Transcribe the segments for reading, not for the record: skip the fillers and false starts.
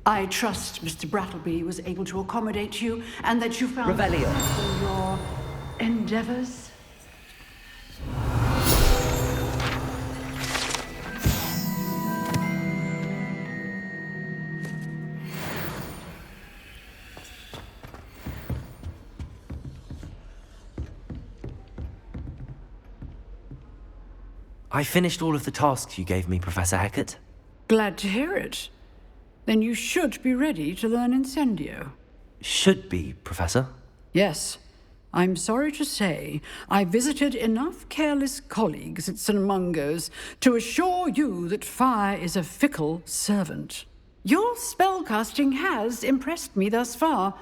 I trust Mr. Brattleby was able to accommodate you, and that you found Revelio. success in your endeavors. I finished all of the tasks you gave me, Professor Hecat. Glad to hear it. Then you should be ready to learn Incendio. Should be, Professor. Yes. I'm sorry to say, I visited enough careless colleagues at St. Mungo's to assure you that fire is a fickle servant. Your spellcasting has impressed me thus far,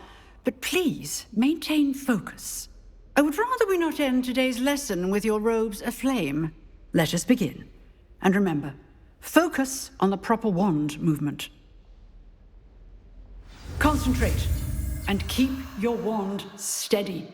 but please maintain focus. I would rather we not end today's lesson with your robes aflame. Let us begin. And remember, focus on the proper wand movement. Concentrate, and keep your wand steady.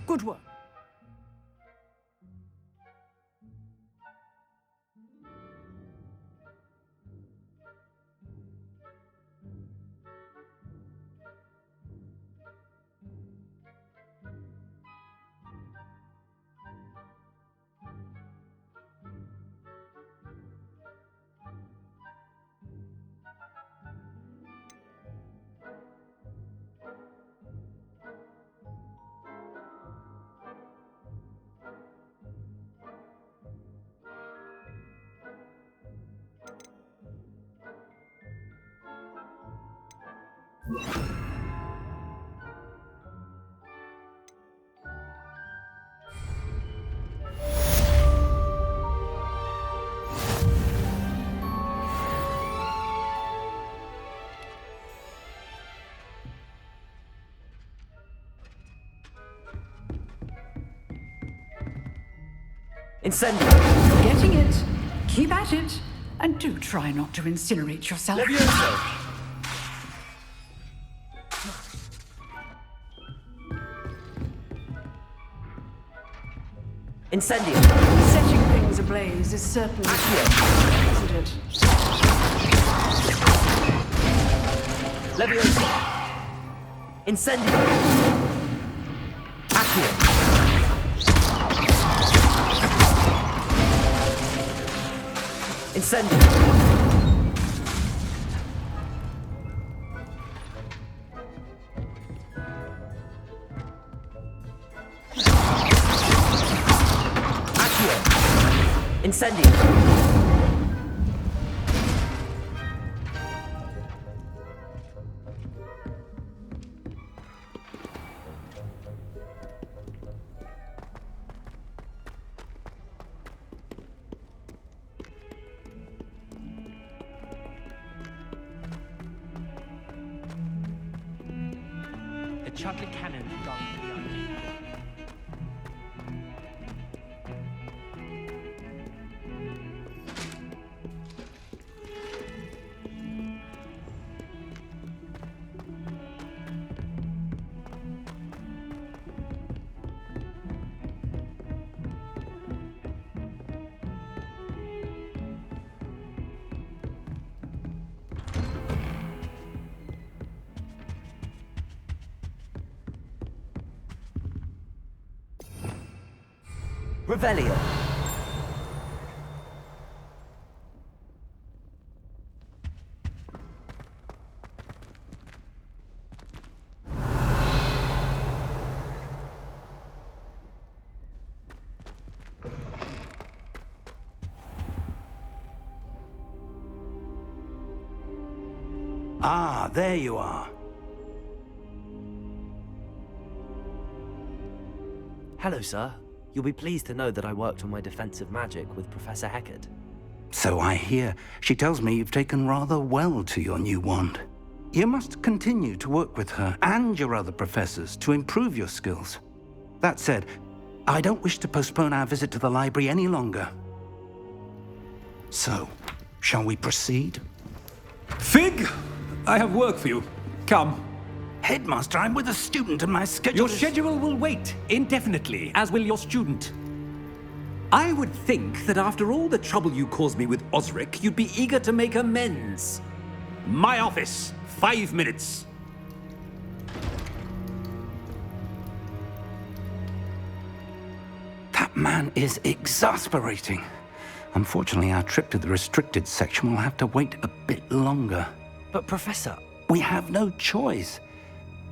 Good work. Incendio! Getting it. Keep at it. And do try not to incinerate yourself. Levioso! Incendio! Setting things ablaze is certainly Accio! isn't it? Levioso! Incendio! Accio! Incendio! Incendio! The chocolate cannon has gone beyond me. Revelio! Ah, there you are. Hello, sir. You'll be pleased to know that I worked on my defensive magic with Professor Heckard. So I hear. She tells me you've taken rather well to your new wand. You must continue to work with her and your other professors to improve your skills. That said, I don't wish to postpone our visit to the library any longer. So, shall we proceed? Fig! I have work for you. Come. Headmaster, I'm with a student and my schedule Your is... schedule will wait indefinitely, as will your student. I would think that after all the trouble you caused me with Osric, you'd be eager to make amends. My office, 5 minutes. That man is exasperating. Unfortunately, our trip to the restricted section will have to wait a bit longer. But Professor... We have no choice.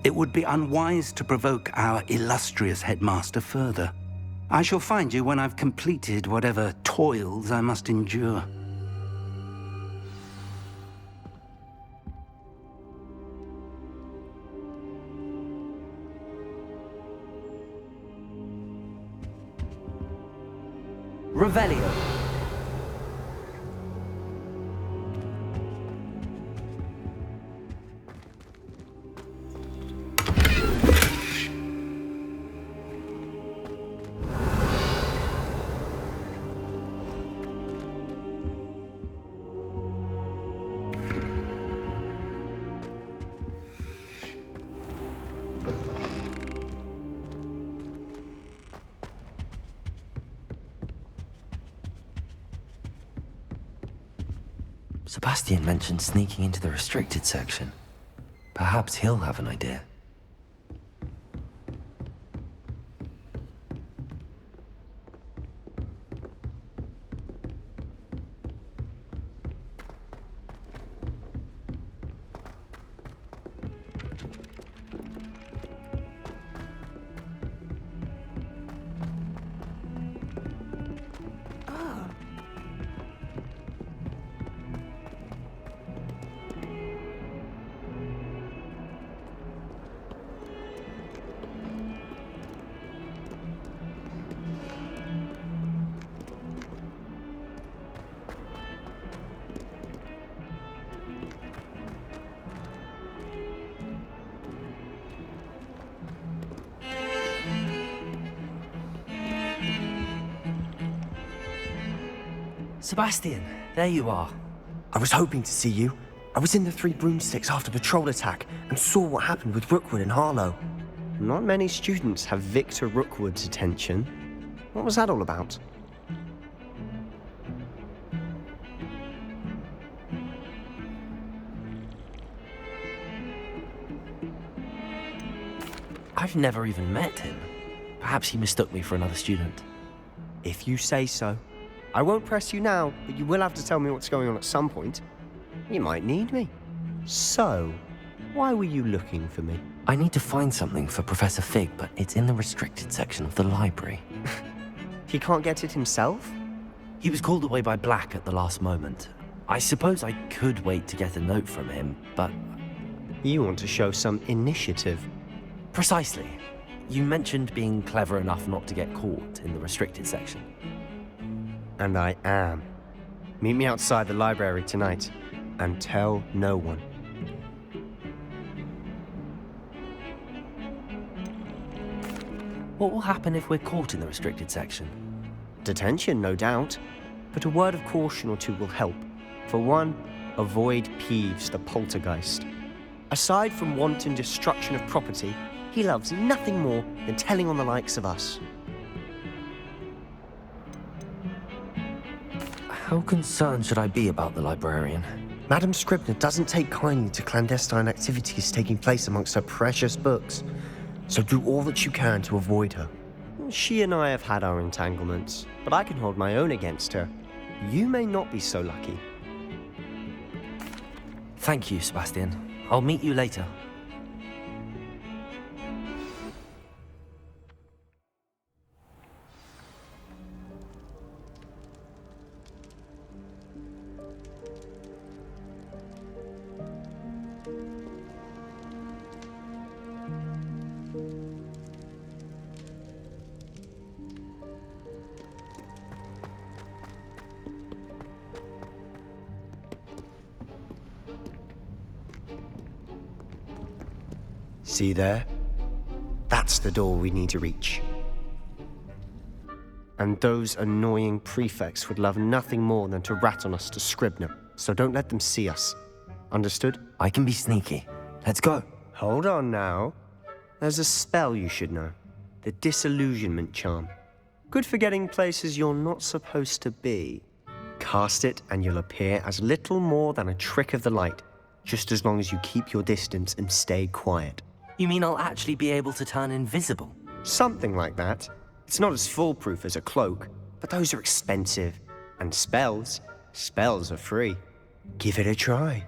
It would be unwise to provoke our illustrious headmaster further. I shall find you when I've completed whatever toils I must endure. Revelio. Sebastian mentioned sneaking into the restricted section. Perhaps he'll have an idea. Sebastian, there you are. I was hoping to see you. I was in the Three Broomsticks after patrol attack and saw what happened with Rookwood and Harlow. Not many students have Victor Rookwood's attention. What was that all about? I've never even met him. Perhaps he mistook me for another student. If you say so. I won't press you now, but you will have to tell me what's going on at some point. You might need me. So, why were you looking for me? I need to find something for Professor Fig, but it's in the restricted section of the library. He can't get it himself? He was called away by Black at the last moment. I suppose I could wait to get a note from him, but... You want to show some initiative. Precisely. You mentioned being clever enough not to get caught in the restricted section. And I am. Meet me outside the library tonight, and tell no one. What will happen if we're caught in the restricted section? Detention, no doubt. But a word of caution or two will help. For one, avoid Peeves, the poltergeist. Aside from wanton destruction of property, he loves nothing more than telling on the likes of us. How concerned should I be about the librarian? Madame Scribner doesn't take kindly to clandestine activities taking place amongst her precious books, so do all that you can to avoid her. She and I have had our entanglements, but I can hold my own against her. You may not be so lucky. Thank you, Sebastian. I'll meet you later. See there? That's the door we need to reach. And those annoying prefects would love nothing more than to rat on us to Scribner, so don't let them see us. Understood? I can be sneaky. Let's go. Hold on now. There's a spell you should know. The Disillusionment Charm. Good for getting places you're not supposed to be. Cast it and you'll appear as little more than a trick of the light, just as long as you keep your distance and stay quiet. You mean I'll actually be able to turn invisible? Something like that. It's not as foolproof as a cloak, but those are expensive. And spells are free. Give it a try.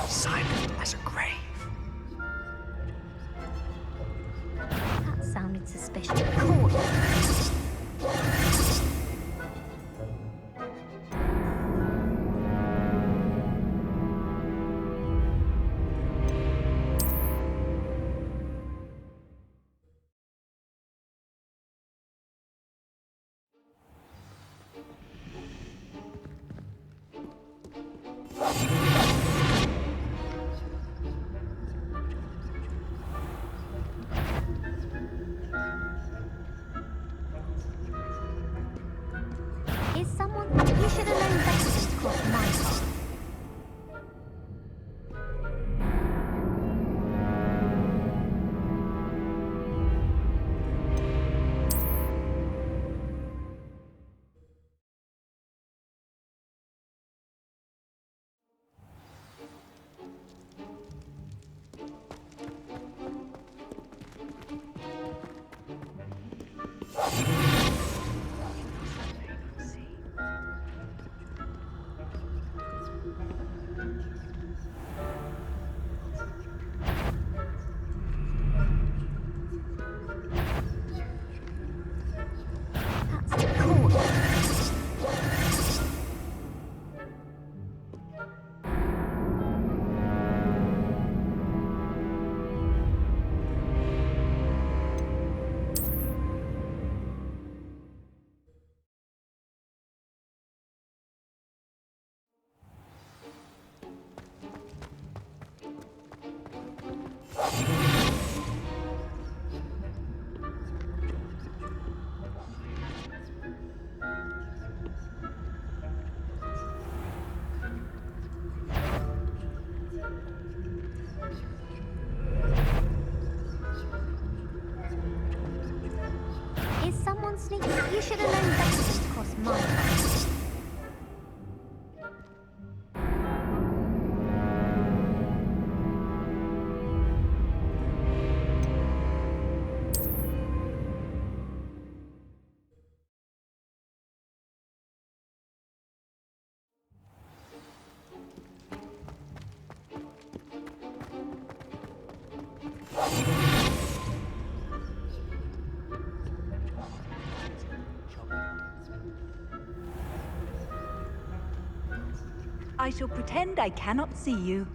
Silent as a grave. That sounded suspicious. Cool. Is someone... You should have known better than to cross my path. That's cool. Is someone sneaking? You should have known better than to cross my path. I shall pretend I cannot see you.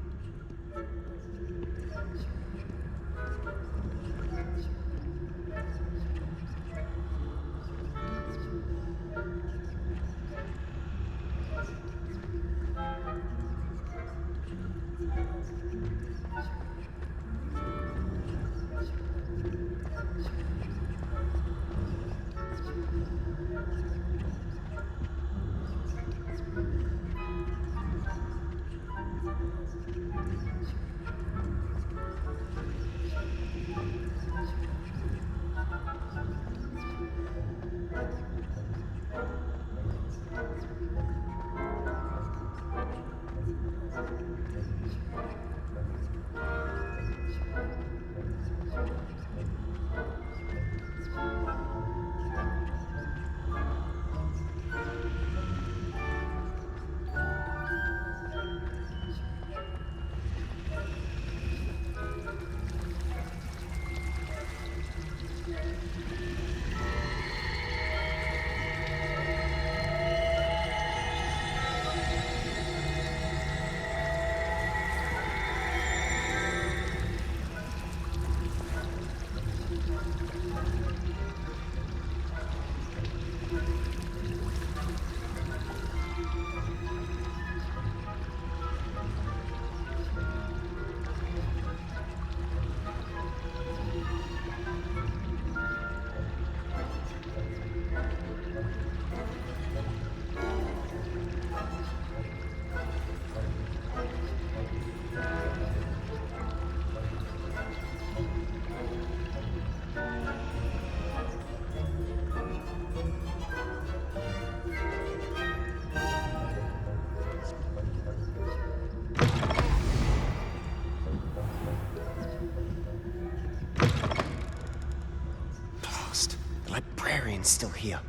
Blast. The librarian's still here.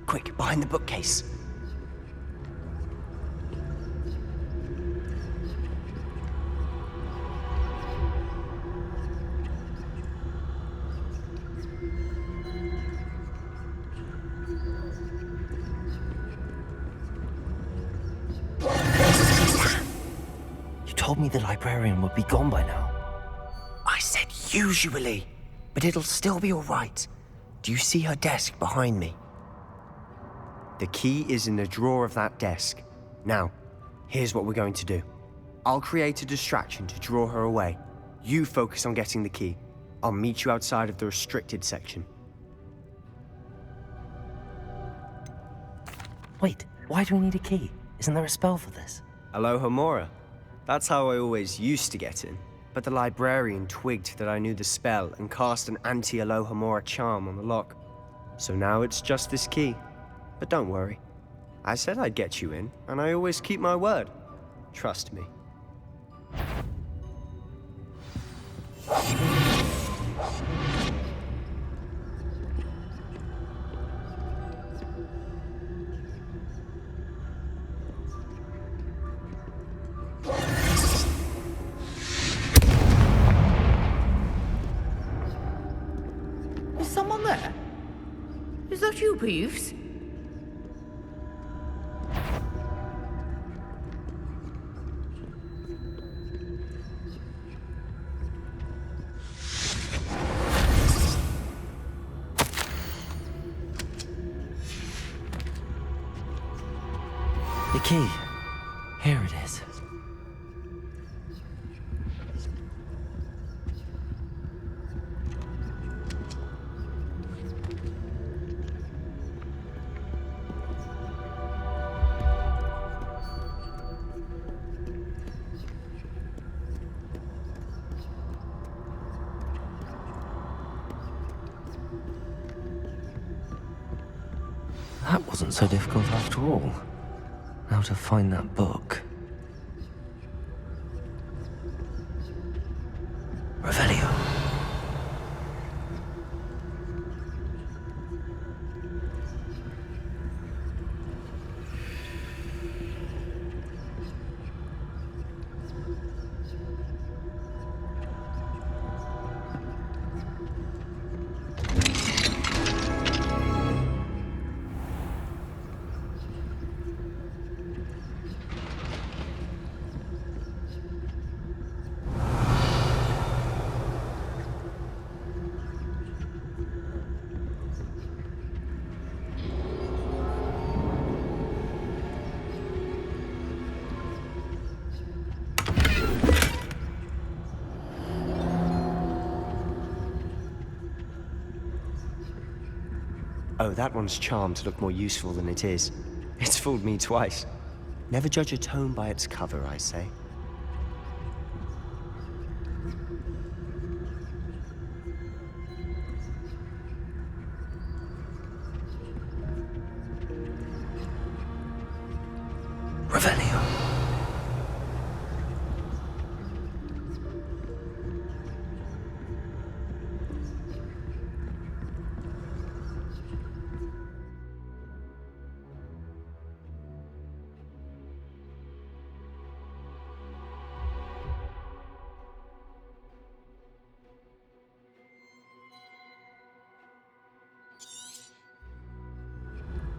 Quick, behind the bookcase. You told me the librarian would be gone by now. I said usually, but it'll still be all right. Do you see her desk behind me? The key is in the drawer of that desk. Now, here's what we're going to do. I'll create a distraction to draw her away. You focus on getting the key. I'll meet you outside of the restricted section. Wait, why do we need a key? Isn't there a spell for this? Alohomora. That's how I always used to get in. But the librarian twigged that I knew the spell and cast an anti-Alohomora charm on the lock. So now it's just this key. But don't worry. I said I'd get you in, and I always keep my word. Trust me. Is someone there? Is that you, Peeves? The key. Here it is. That wasn't so difficult after all. How to find that book. Revelio. Oh, that one's charmed to look more useful than it is. It's fooled me twice. Never judge a tome by its cover, I say. Revelio.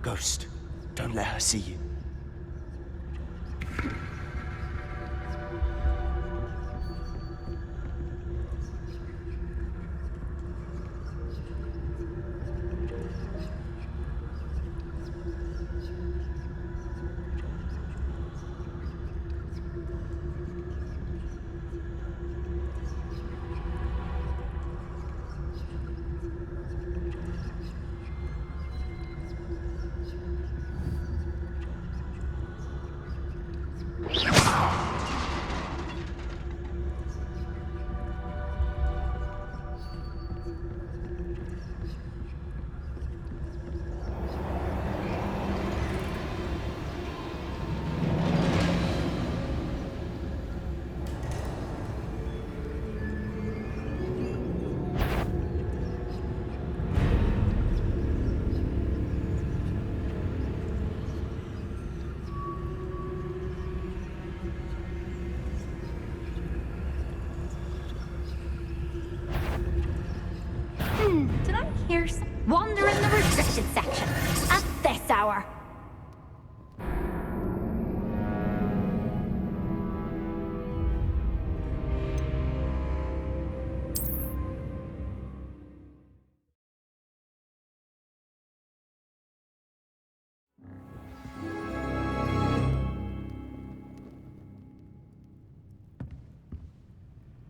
Ghost, don't let her see you. Did I hear wander in the restricted section at this hour?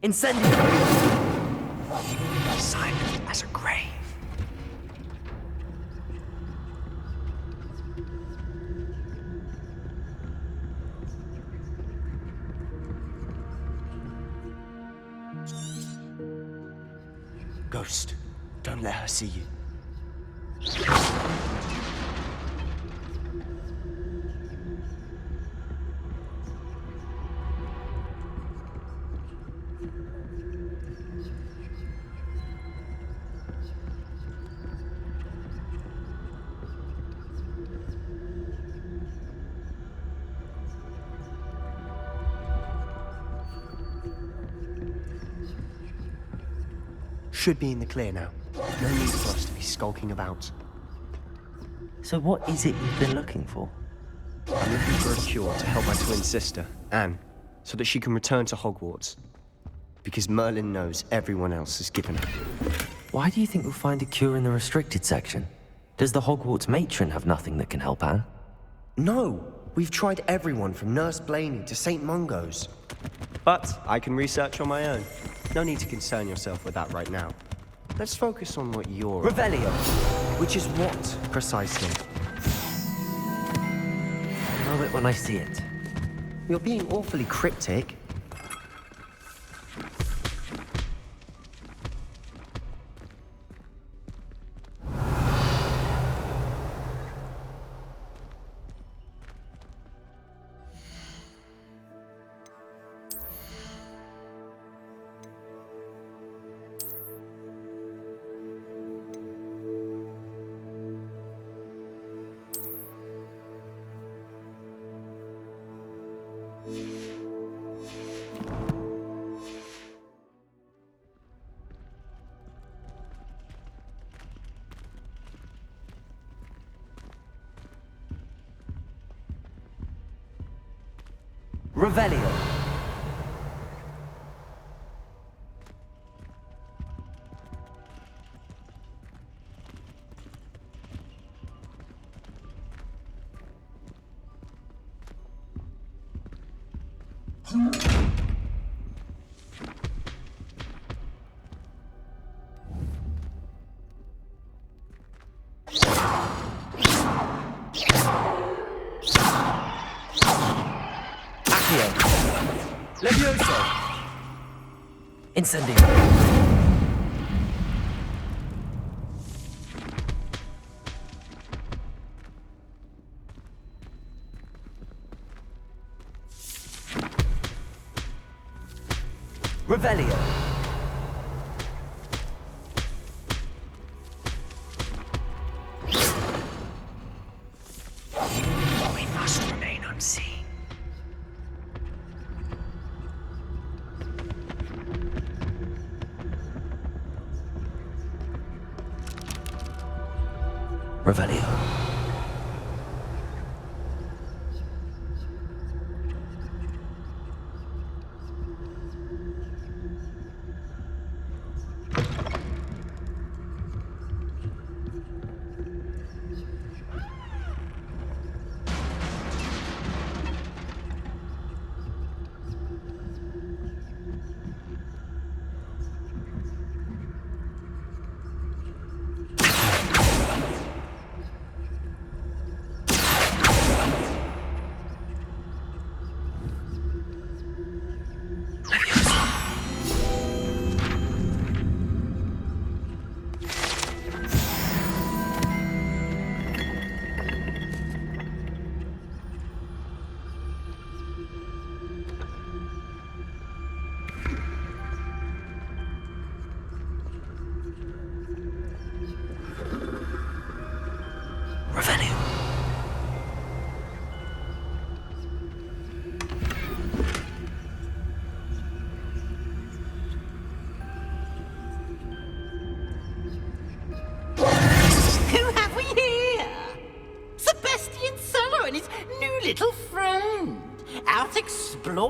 Incendio! Silent as a grave. Ghost, don't let her see you. Should be in the clear now. No need for us to be skulking about. So what is it you've been looking for? I'm looking for a cure to help my twin sister, Anne, so that she can return to Hogwarts. Because Merlin knows everyone else has given up. Why do you think we'll find a cure in the restricted section? Does the Hogwarts matron have nothing that can help Anne? No! We've tried everyone from Nurse Blaney to St. Mungo's. But I can research on my own. No need to concern yourself with that right now. Let's focus on what you're... Revelio! Which is what, precisely? I'll know it when I see it. You're being awfully cryptic. Revelio! Levioso! Incendio! Revelio! We must remain unseen. Revelio.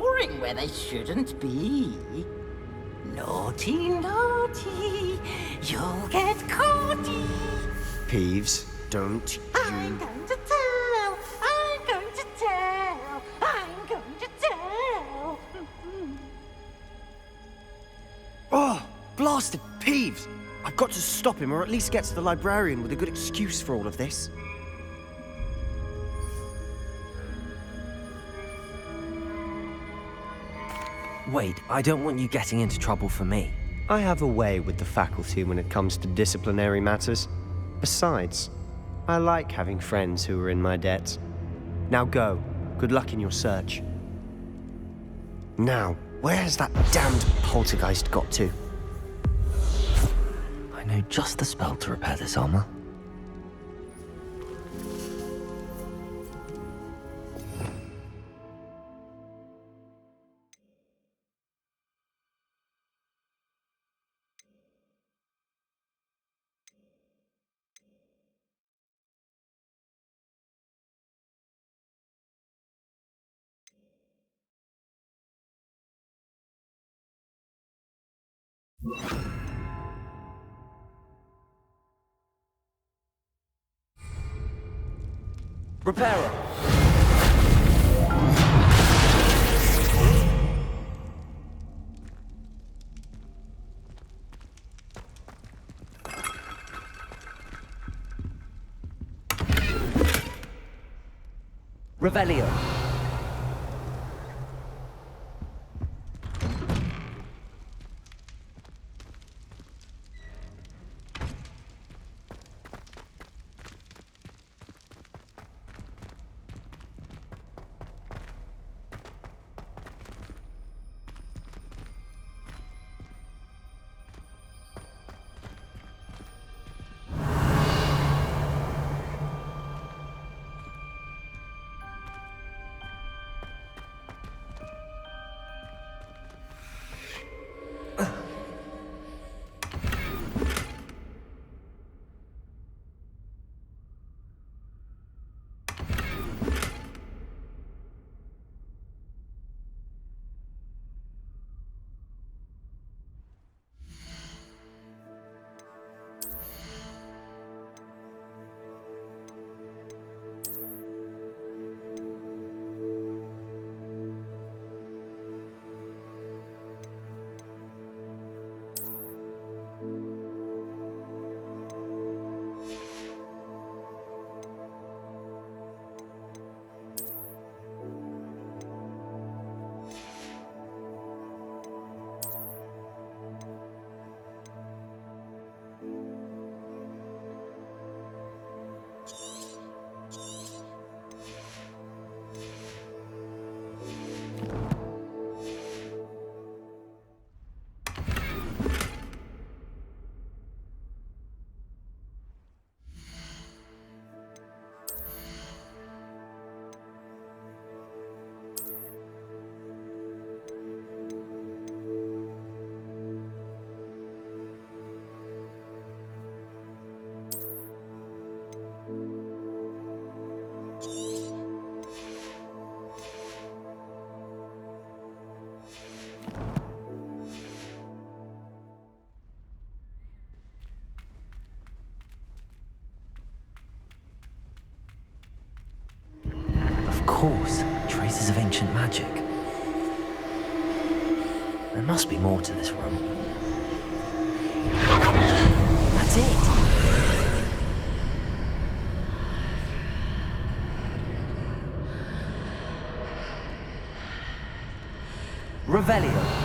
exploring where they shouldn't be. Naughty, naughty, you'll get caughty. Peeves, don't I'm going to tell. I'm going to tell. I'm going to tell. Oh, blasted Peeves! I've got to stop him, or at least get to the librarian with a good excuse for all of this. Wait, I don't want you getting into trouble for me. I have a way with the faculty when it comes to disciplinary matters. Besides, I like having friends who are in my debt. Now go. Good luck in your search. Now, where has that damned poltergeist got to? I know just the spell to repair this armor. Repairer! Revelio! Of course, traces of ancient magic. There must be more to this room. That's it! Revelio.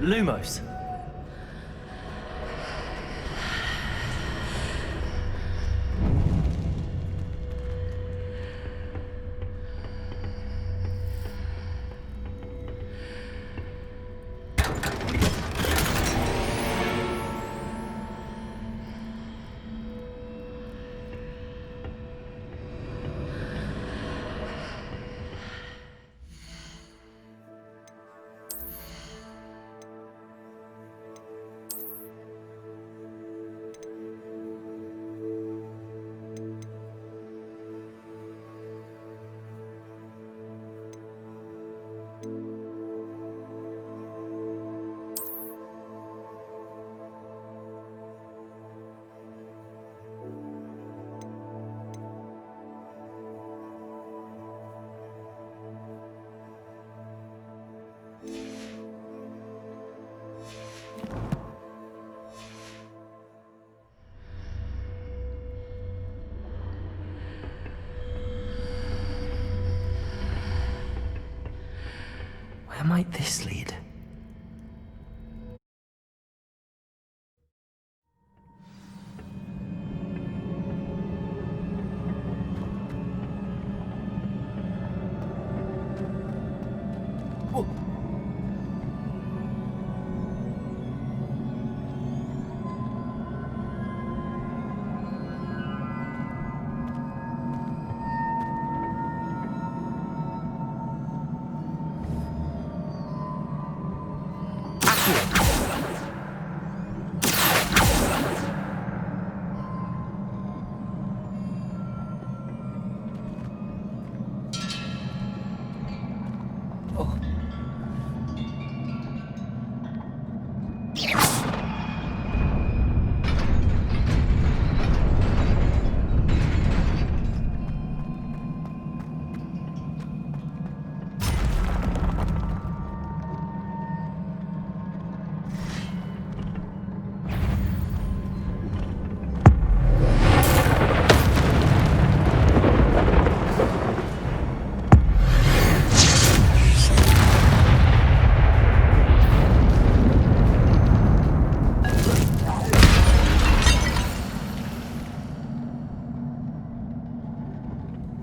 Lumos. might this lead?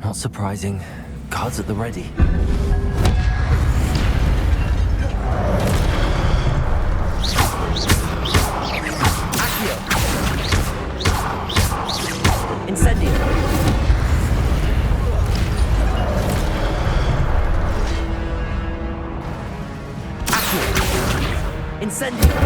Not surprising. Guards at the ready. Accio! Incendio! Accio! Incendio!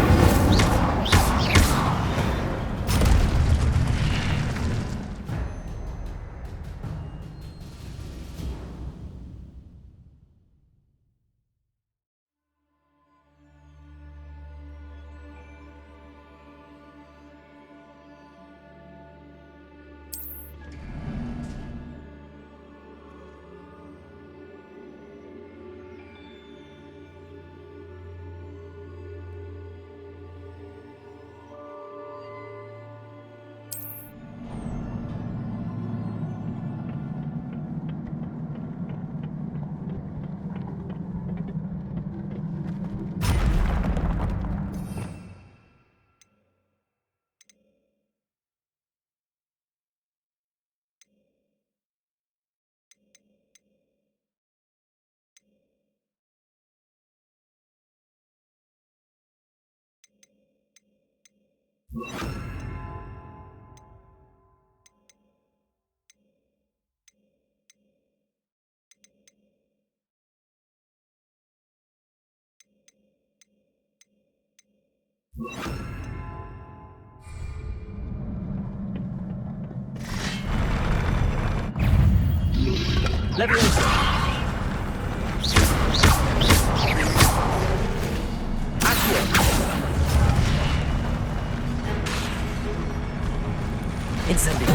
Leviosa! Accio! Incendio!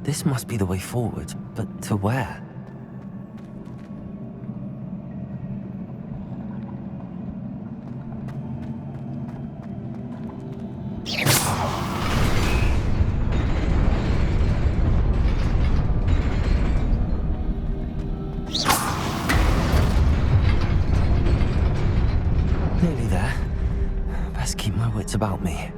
This must be the way forward, but to where? Nearly there. wits about me.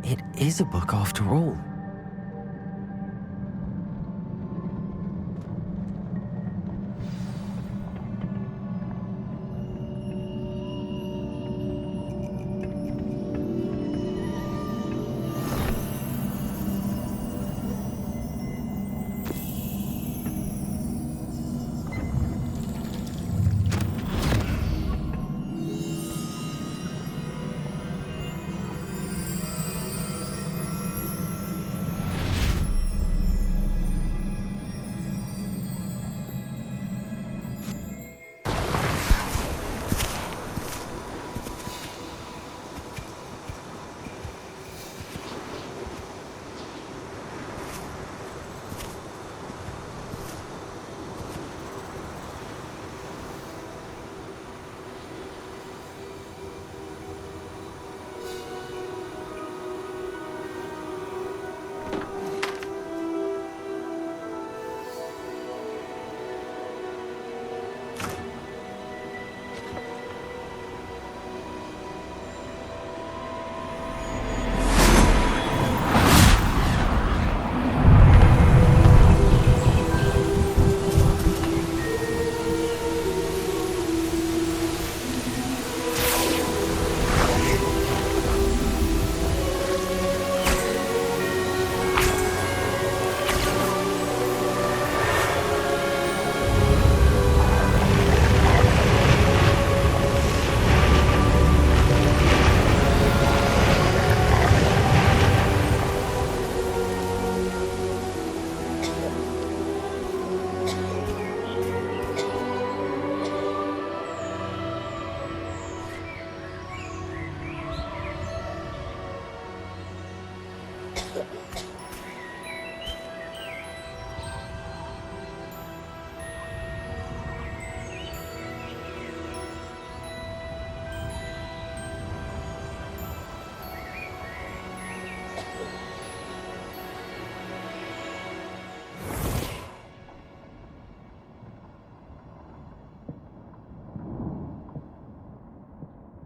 It is a book after all.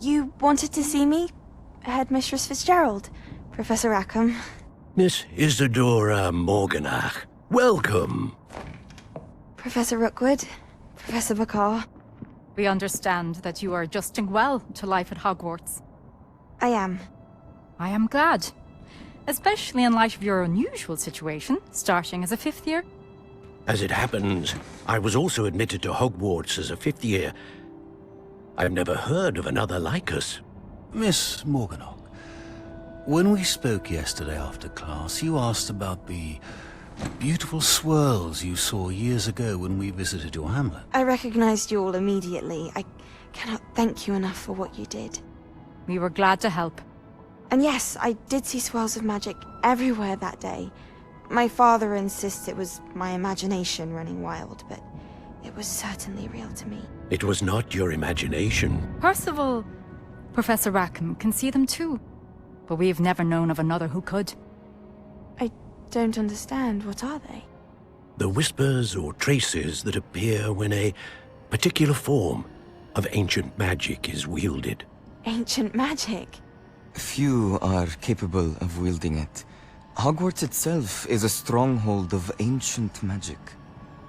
You wanted to see me? Headmistress Fitzgerald, Professor Rackham. Miss Isadora Morganach, welcome. Professor Rookwood, Professor Bakar. We understand that you are adjusting well to life at Hogwarts. I am. I am glad. Especially in light of your unusual situation, starting as a 5th year. As it happens, I was also admitted to Hogwarts as a 5th year. I've never heard of another like us. Miss Morganach, when we spoke yesterday after class, you asked about the beautiful swirls you saw years ago when we visited your hamlet. I recognized you all immediately. I cannot thank you enough for what you did. We were glad to help. And yes, I did see swirls of magic everywhere that day. My father insists it was my imagination running wild, but it was certainly real to me. It was not your imagination. Percival, Professor Rackham can see them too. But we've never known of another who could. I don't understand. What are they? The whispers or traces that appear when a particular form of ancient magic is wielded. Ancient magic? Few are capable of wielding it. Hogwarts itself is a stronghold of ancient magic.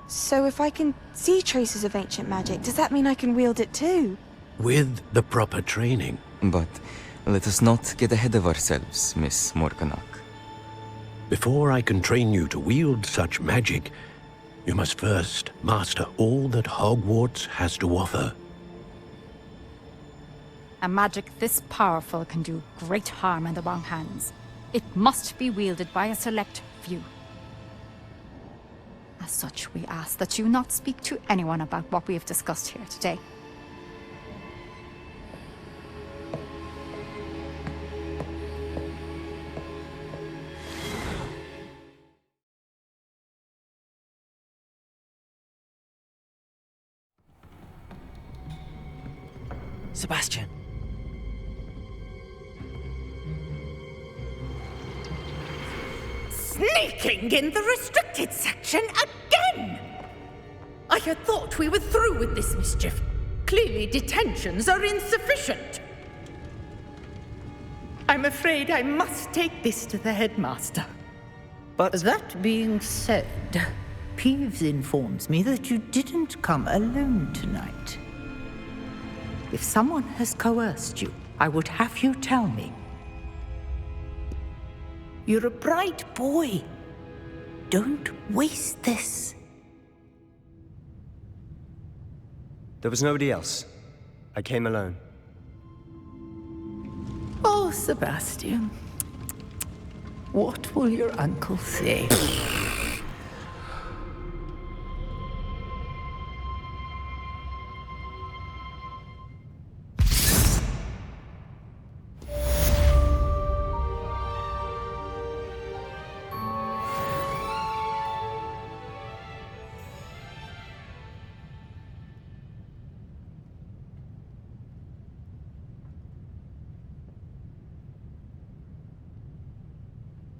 So if I can see traces of ancient magic, does that mean I can wield it too? With the proper training. But let us not get ahead of ourselves, Miss Morganach. Before I can train you to wield such magic, you must first master all that Hogwarts has to offer. A magic this powerful can do great harm in the wrong hands. It must be wielded by a select few. As such, we ask that you not speak to anyone about what we have discussed here today. Sebastian. Sneaking in the restricted section again! I had thought we were through with this mischief. Clearly detentions are insufficient. I'm afraid I must take this to the headmaster. But that being said, Peeves informs me that you didn't come alone tonight. If someone has coerced you, I would have you tell me. You're a bright boy. Don't waste this. There was nobody else. I came alone. Oh, Sebastian. What will your uncle say?